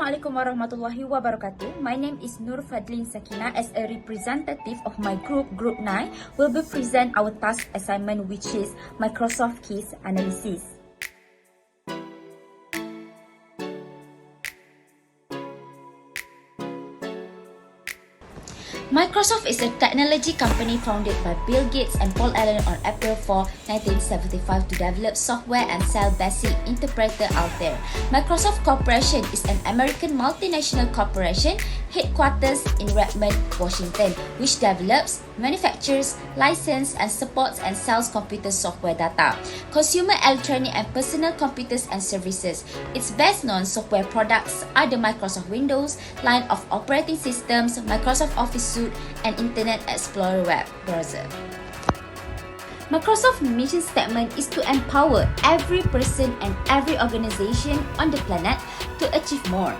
Assalamualaikum warahmatullahi wabarakatuh. My name is Fadhlin Sakina. As a representative of my group 9, will be present our task assignment, which is Microsoft case analysis. Microsoft is a technology company founded by Bill Gates and Paul Allen on April 4, 1975 to develop software and sell basic interpreter out there. Microsoft Corporation is an American multinational corporation headquarters in Redmond, Washington, which develops, manufactures, licenses, and supports and sells computer software data, consumer electronic and personal computers and services. Its best known software products are the Microsoft Windows line of operating systems, Microsoft Office Suite, and Internet Explorer web browser. Microsoft's mission statement is to empower every person and every organization on the planet to achieve more.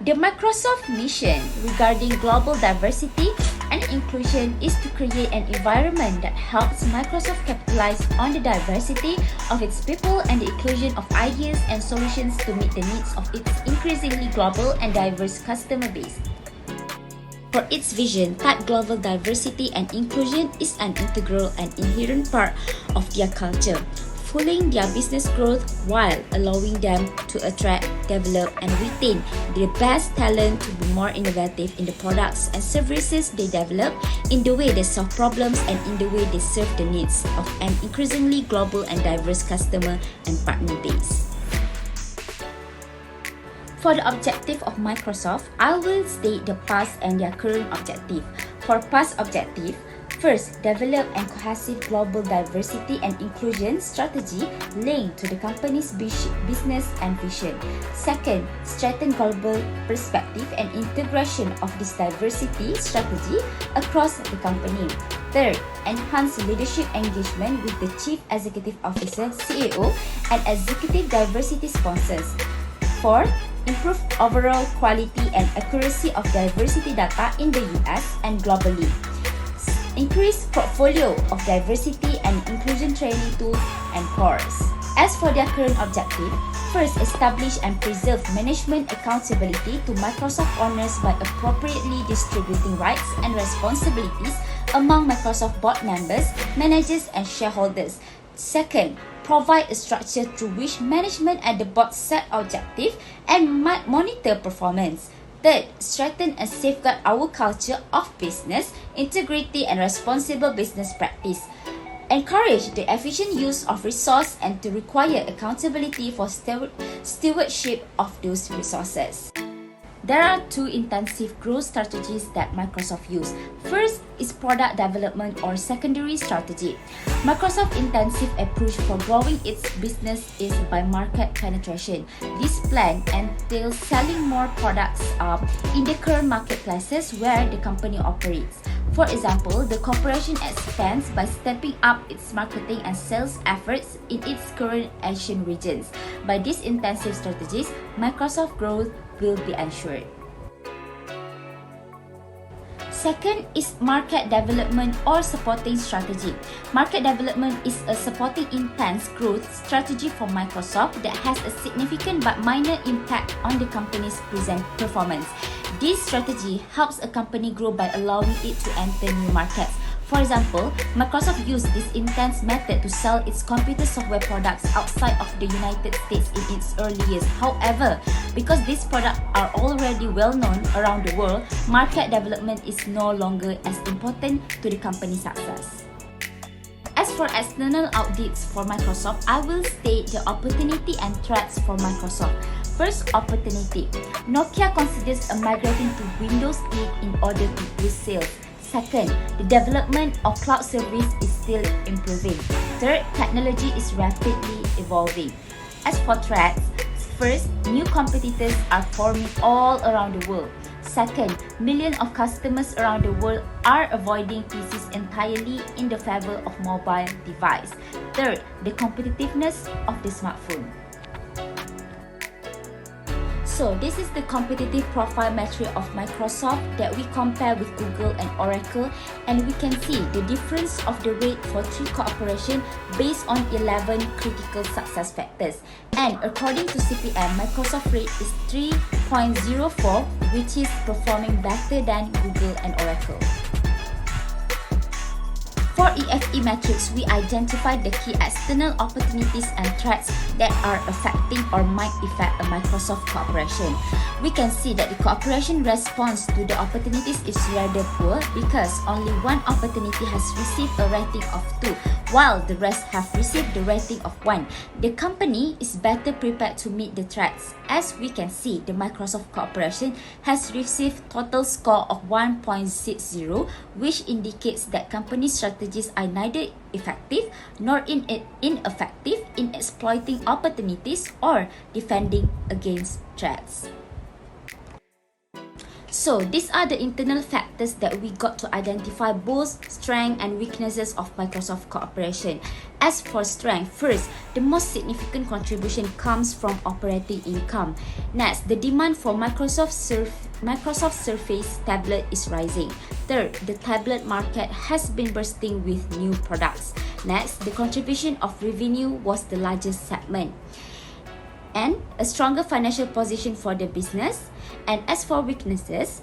The Microsoft mission regarding global diversity and inclusion is to create an environment that helps Microsoft capitalize on the diversity of its people and the inclusion of ideas and solutions to meet the needs of its increasingly global and diverse customer base. For its vision, that global diversity and inclusion is an integral and inherent part of their culture, fueling their business growth while allowing them to attract, develop, and retain the best talent to be more innovative in the products and services they develop, in the way they solve problems, and in the way they serve the needs of an increasingly global and diverse customer and partner base. For the objective of Microsoft, I will state the past and their current objective. For past objective, first, develop a cohesive global diversity and inclusion strategy linked to the company's business and vision. Second, strengthen global perspective and integration of this diversity strategy across the company. Third, enhance leadership engagement with the Chief Executive Officer, CEO, and executive diversity sponsors. Fourth, improve overall quality and accuracy of diversity data in the US and globally. Increase portfolio of diversity and inclusion training tools and courses. As for their current objective, first, establish and preserve management accountability to Microsoft owners by appropriately distributing rights and responsibilities among Microsoft board members, managers, and shareholders. Second, provide a structure through which management and the board set objectives and monitor performance. Third, strengthen and safeguard our culture of business, integrity, and responsible business practice. Encourage the efficient use of resources and to require accountability for stewardship of those resources. There are two intensive growth strategies that Microsoft use. First is product development or secondary strategy. Microsoft's intensive approach for growing its business is by market penetration. This plan entails selling more products in the current marketplaces where the company operates. For example, the corporation expands by stepping up its marketing and sales efforts in its current Asian regions. By these intensive strategies, Microsoft growth will be ensured. Second is market development or supporting strategy. Market development is a supporting intense growth strategy for Microsoft that has a significant but minor impact on the company's present performance. This strategy helps a company grow by allowing it to enter new markets. For example, Microsoft used this intense method to sell its computer software products outside of the United States in its early years. However, because these products are already well known around the world, market development is no longer as important to the company's success. As for external audits for Microsoft, I will state the opportunity and threats for Microsoft. First, opportunity. Nokia considers migrating to Windows 8 in order to boost sales. Second, the development of cloud service is still improving. Third, technology is rapidly evolving. As for threats, first, new competitors are forming all around the world. Second, millions of customers around the world are avoiding PCs entirely in the favor of mobile device. Third, the competitiveness of the smartphone. So this is the competitive profile metric of Microsoft that we compare with Google and Oracle, and we can see the difference of the rate for three cooperation based on 11 critical success factors. And according to CPM, Microsoft rate is 3.6 1.04, which is performing better than Google and Oracle. For EFE metrics, we identified the key external opportunities and threats that are affecting or might affect a Microsoft cooperation. We can see that the cooperation response to the opportunities is rather poor because only one opportunity has received a rating of 2, while the rest have received the rating of 1. The company is better prepared to meet the threats. As we can see, the Microsoft cooperation has received total score of 1.60, which indicates that company strategies are neither effective nor ineffective in exploiting opportunities or defending against threats. So, these are the internal factors that we got to identify both strengths and weaknesses of Microsoft cooperation. As for strength, first, the most significant contribution comes from operating income. Next, the demand for Microsoft Surface tablet is rising. Third, the tablet market has been bursting with new products. Next, the contribution of revenue was the largest segment. And a stronger financial position for the business. And as for weaknesses,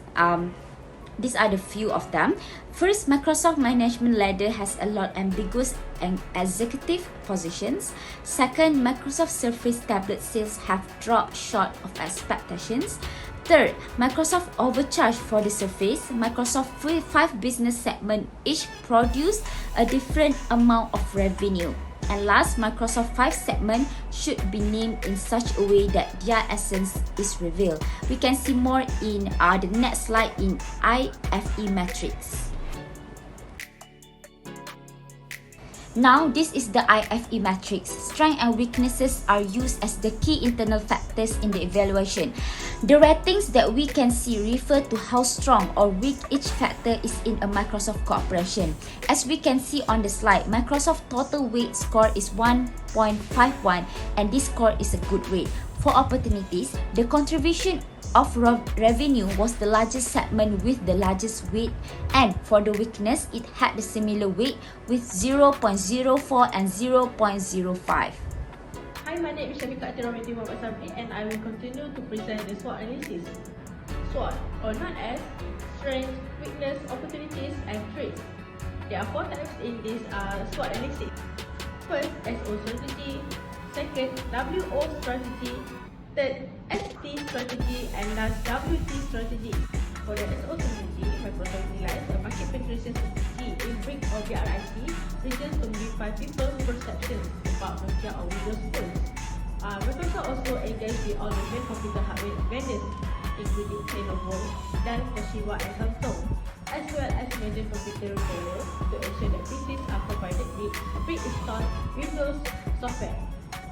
these are the few of them. First, Microsoft management ladder has a lot ambiguous and executive positions. Second, Microsoft Surface tablet sales have dropped short of expectations. Third, Microsoft overcharged for the Surface. Microsoft 5 business segment each produce a different amount of revenue. And last, Microsoft 5 segment should be named in such a way that their essence is revealed. We can see more in the next slide in IFE metrics. Now, this is the IFE matrix. Strengths and weaknesses are used as the key internal factors in the evaluation. The ratings that we can see refer to how strong or weak each factor is in a Microsoft cooperation. As we can see on the slide, Microsoft total weight score is 1.51 and this score is a good weight. For opportunities, the contribution of revenue was the largest segment with the largest weight, and for the weakness, it had the similar weight with 0.04 and 0.05. Hi, my name is Syafiqah binti Mohd Daud, and I will continue to present the SWOT analysis. SWOT, or known as strengths, weakness, opportunities, and threats. There are 4 types in this SWOT analysis. First, SO strategy. Second, WO strategy. Third, ST strategy, and last, WT strategy. For the SO strategy, Microsoft realized a market penetration strategy in brick or BRIT regions to modify people's perceptions about Nokia or Windows phones. Microsoft also engaged with all the main computer hardware vendors, including Lenovo, Dell, Toshiba, and Samsung, as well as major computer retailers to ensure that PCs are provided with pre-installed Windows software.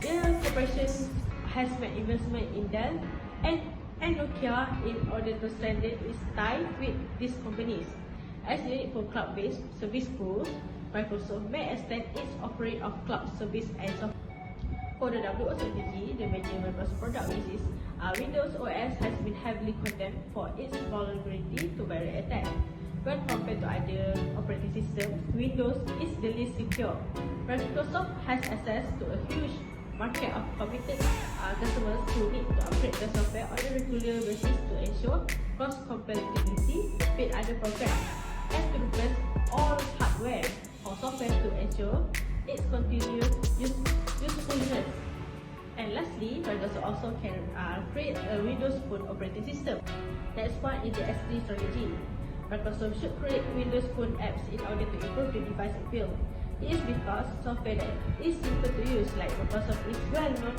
Their corporation has made investment in Dell and Nokia in order to strengthen its tie with these companies. As unit for cloud-based service pools, Microsoft may extend its offering of cloud service and software. For the WO strategy, the major Microsoft product, which is Windows OS, has been heavily condemned for its vulnerability to various attacks. When compared to other operating systems, Windows is the least secure. Microsoft has access to a huge market of committed customers who need to upgrade their software on a regular basis to ensure cross-compatibility with other programs and to replace all hardware or software to ensure its continuous usefulness. And lastly, Microsoft also can create a Windows Phone operating system. Next one is the ST strategy. Microsoft should create Windows Phone apps in order to improve the device appeal. It is because software that is simple to use, like Microsoft is well known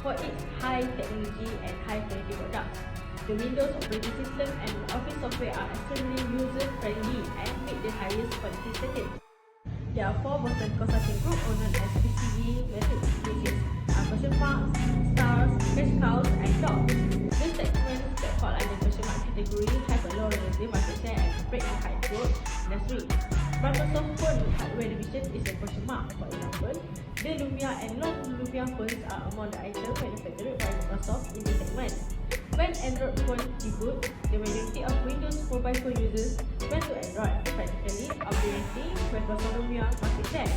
for its high technology and high quality products. The Windows operating system and Office software are extremely user-friendly and meet the highest quality standards. There are 4 Boston consulting group known as PCB metrics, which is question marks, stars, cash cows, and dogs. These segments that fall under question mark category have a low relative market share and operate in high growth industry. Microsoft Phone hardware division is a question mark. For example, the Lumia and non-Lumia phones are among the items manufactured by Microsoft in the segment. When Android phone reboot, the majority of Windows mobile phone users went to Android, practically obliterating Microsoft Lumia market share.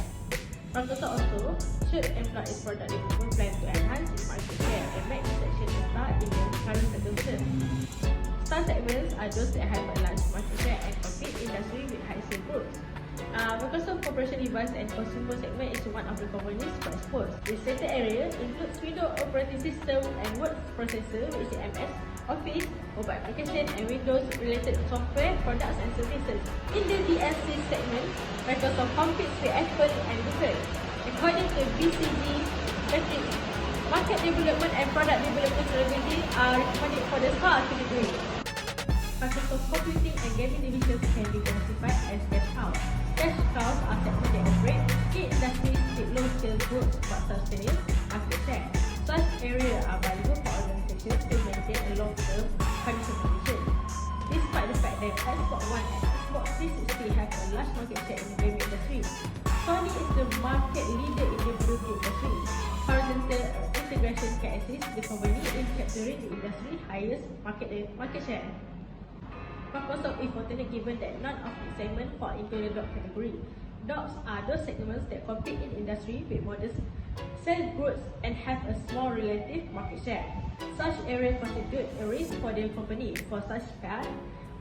Microsoft also should employ its product development plan to enhance its market share and make its action a star in the current circumstances. Star segments are those that have a large market share and compete industry with high sales growth. Microsoft Corporation Device and Consumer segment is one of the companies for exports. The stated area includes Windows operating system and word processor, which is MS, Office, mobile application and Windows-related software, products and services. In the DSC segment, Microsoft competes with Apple and Google. According to BCG metrics, market development and product development revenue are recorded for the STAR category. Microsoft Computing and Gaming divisions can be classified as cash cows. Cash cows are segments that operate in industries with low sales growth but sustained market share. Such areas are valuable for organizations to maintain a long-term financial condition. Despite the fact that Xbox One and Xbox 360 have a large market share in the gaming industry, Sony is the market leader in the video game industry. Horizontal integration can assist the company in capturing the industry's highest market share. Microsoft is fortunate given that none of its segments fall into the dog category. Dogs are those segments that compete in industry with modest sales growth and have a small relative market share. Such areas constitute a risk for the company. For such fact,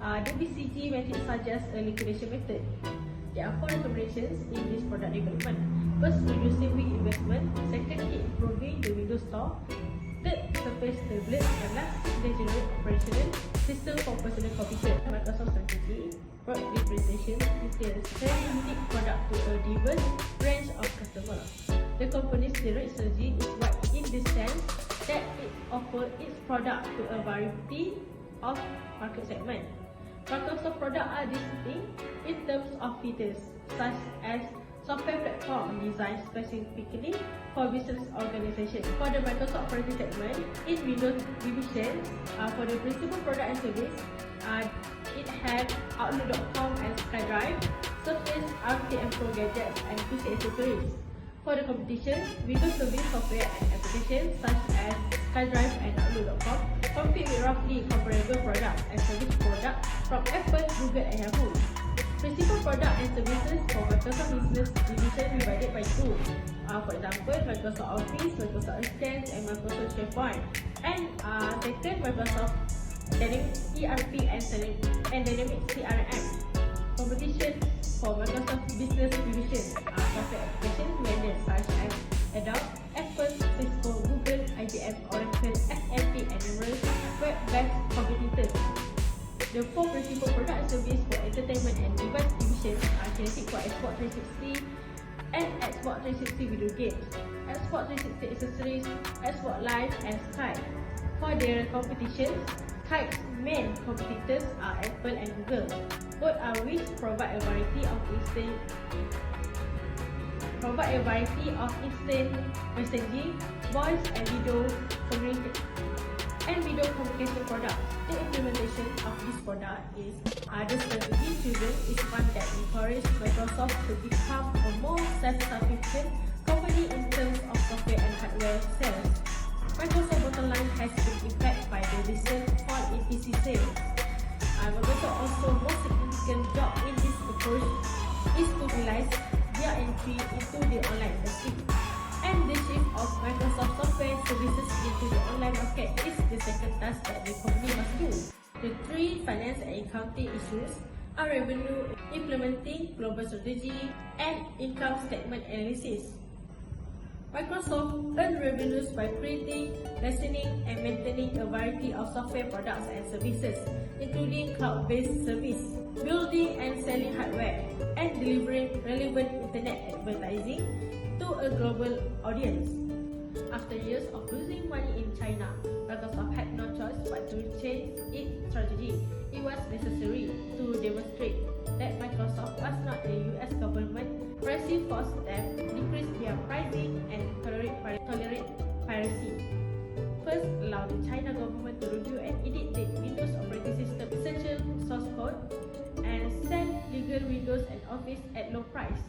the BCG method suggests a liquidation method. There are 4 recommendations in this product development. First, reducing weak investment. Second, improving the Windows Store. Third, surface tablet. And last, the general operational system for personal computer. Microsoft strategy, product differentiation, details, very unique product to a diverse range of customers. The company's direct strategy is wide in the sense that it offers its product to a variety of market segments. Microsoft products are distinct in terms of features, such as software platform designed specifically for business organizations. For the Microsoft Operating segment, in Windows division, for the principal product and service, it has Outlook.com and SkyDrive, Surface, RTM Pro gadgets and PC accessories. For the competition, Windows Service software and applications such as SkyDrive and Outlook.com compete with roughly comparable products and service products from Apple, Google and Yahoo. Principal product and services for Microsoft Business division divided by 2. For example, Microsoft Office, Microsoft Exchange and Microsoft SharePoint. And second, Microsoft Dynamics ERP and Dynamics CRM. Competition for Microsoft Business division, software application vendors such as Adobe, Apple, Cisco, Google, IBM, Oracle, SAP and numerous web-based competitors. The 4 principal product and service for entertainment and device divisions are generic for Xbox 360 and Xbox 360 video games, Xbox 360 accessories, Xbox Live and Skype. For their competitions, Skype's main competitors are Apple and Google, both are which provide a variety of instant messaging, voice and video communication products. The implementation of this product is the strategy chosen is one that encourages Microsoft to become a more self-sufficient company in terms of software and hardware sales. Microsoft's bottom line has been impacted by the recent fall in PC sales. Microsoft's also most significant job in this approach is to realize their entry into the online industry. And the shift of Microsoft software services into the online market is the second task that the company must do. The 3 finance and accounting issues are revenue, implementing global strategy, and income statement analysis. Microsoft earns revenues by creating, licensing, and maintaining a variety of software products and services, including cloud-based service, building and selling hardware, and delivering relevant internet advertising to a global audience. After years of losing money in China, Microsoft had no choice but to change its strategy. It was necessary to demonstrate that Microsoft was not a US government pricing force that decreased their pricing and tolerate piracy. First, allow the China government to review and edit the Windows operating system essential source code and sell legal Windows and Office at low price.